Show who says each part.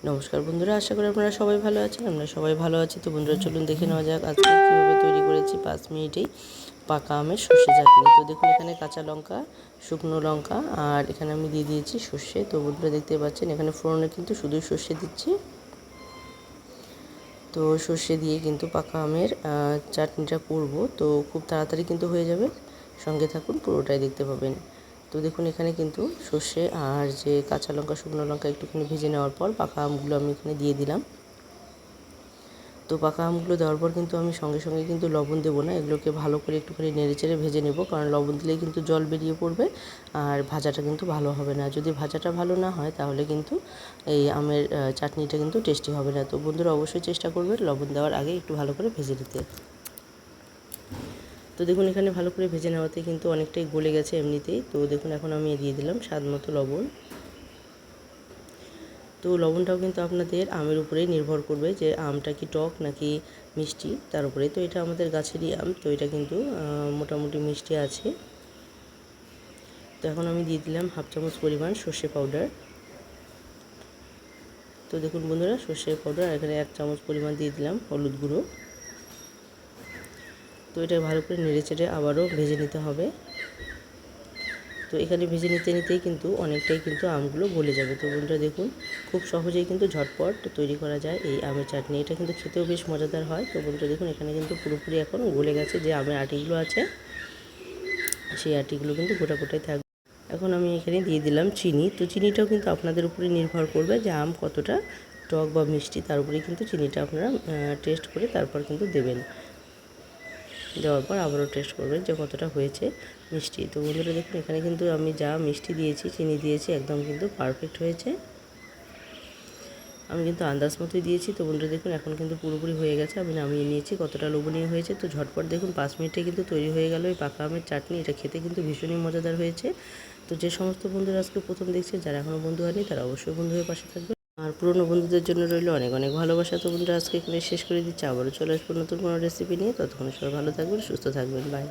Speaker 1: নমস্কার বন্ধুরা, আশা করি আপনারা সবাই ভালো আছেন। আমরা সবাই ভালো আছি। তো বন্ধুরা চলুন দেখে নেওয়া যাক আজকে কীভাবে তৈরি করেছি 5 মিনিটেই পাকা আমের সর্ষে চাটনি। তো দেখুন এখানে কাঁচা লঙ্কা, শুকনো লঙ্কা আর এখানে আমি দিয়ে দিয়েছি সর্ষে। তো বন্ধুরা দেখতে পাচ্ছেন এখানে ফোড়নে কিন্তু শুধুই সর্ষে দিচ্ছি। তো সর্ষে দিয়ে কিন্তু পাকা আমের চাটনিটা করব। তো খুব তাড়াতাড়ি কিন্তু হয়ে যাবে, সঙ্গে থাকুন, পুরোটাই দেখতে পাবেন। তো দেখুন এখানে কিন্তু সর্ষে আর যে কাঁচা লঙ্কা, শুকনো লঙ্কা একটুখানি ভেজে নেওয়ার পর পাকা আমগুলো আমি এখানে দিয়ে দিলাম। তো পাকা আমগুলো দেওয়ার পর কিন্তু আমি সঙ্গে সঙ্গে কিন্তু লবণ দেবো না, এগুলোকে ভালো করে একটুখানি নেড়েচেড়ে ভেজে নেব, কারণ লবণ দিলেই কিন্তু জল বেরিয়ে পড়বে আর ভাজাটা কিন্তু ভালো হবে না। যদি ভাজাটা ভালো না হয় তাহলে কিন্তু এই আমের চাটনিটা কিন্তু টেস্টি হবে না। তো বন্ধুরা অবশ্যই চেষ্টা করবেন লবণ দেওয়ার আগে একটু ভালো করে ভেজে নিতে। তো দেখুন এখানে ভালো করে ভেজে নেওয়াতে কিন্তু অনেকটাই গলে গেছে এমনিতেই। তো দেখুন এখন আমি দিয়ে দিলাম স্বাদ মতো লবণ। তো লবণটাও কিন্তু আপনাদের আমের উপরেই নির্ভর করবে যে আমটা কি টক নাকি মিষ্টি, তার উপরে। তো এটা আমাদের গাছেরই আম, তো এটা কিন্তু মোটামুটি মিষ্টি আছে। তো এখন আমি দিয়ে দিলাম হাফ চামচ পরিমাণ সর্ষে পাউডার। তো দেখুন বন্ধুরা সর্ষে পাউডার, আর এখানে 1 চামচ পরিমাণ দিয়ে দিলাম হলুদ গুঁড়ো। তো এটা ভালো করে নেড়েচেড়ে আবারও ভেজে নিতে হবে। তো এখানে ভেজে নিতেই কিন্তু অনেকটাই কিন্তু আমগুলো গলে যাবে। তো বন্ধুরা দেখুন খুব সহজেই কিন্তু ঝটপট তৈরি করা যায় এই আমের চাটনি। এটা কিন্তু খেতেও বেশ মজাদার হয়। তো বন্ধুরা দেখুন এখানে কিন্তু পুরোপুরি এখন গলে গেছে, যে আমের আটিগুলো আছে সেই আটিগুলো কিন্তু গোটা গোটাই থাকবে। এখন আমি এখানে দিয়ে দিলাম চিনি। তো চিনিটাও কিন্তু আপনাদের উপরে নির্ভর করবে যে আম কতটা টক বা মিষ্টি, তার উপরে কিন্তু চিনিটা আপনারা টেস্ট করে তারপর কিন্তু দেবেন। দেওয়ার পর আবারও টেস্ট করবেন যে কতটা হয়েছে মিষ্টি। তো বন্ধুরা দেখুন এখানে কিন্তু আমি যা মিষ্টি দিয়েছি, চিনি দিয়েছি, একদম কিন্তু পারফেক্ট হয়েছে। আমি কিন্তু আন্দাজ মতোই দিয়েছি। তো বন্ধুরা দেখুন এখন কিন্তু পুরোপুরি হয়ে গেছে, আমি নামিয়ে নিয়েছি। কতটা লোভনীয় হয়েছে। তো ঝটপট দেখুন 5 মিনিটে কিন্তু তৈরি হয়ে গেল এই পাকা আমের চাটনি। এটা খেতে কিন্তু ভীষণই মজাদার হয়েছে। তো যে সমস্ত বন্ধুরা আজকে প্রথম দেখছে, যারা এখনও বন্ধু হয়নি তারা অবশ্যই বন্ধু হয়ে পাশে থাকবে। আর পুরনো বন্ধুদের জন্য রইল অনেক অনেক ভালোবাসা। তো বন্ধুরা আজকে এখানে শেষ করে দিচ্ছি, আবারও চলে আসবো নতুন কোনো রেসিপি নিয়ে। ততক্ষণ সবাই ভালো থাকবেন, সুস্থ থাকবেন। বাই।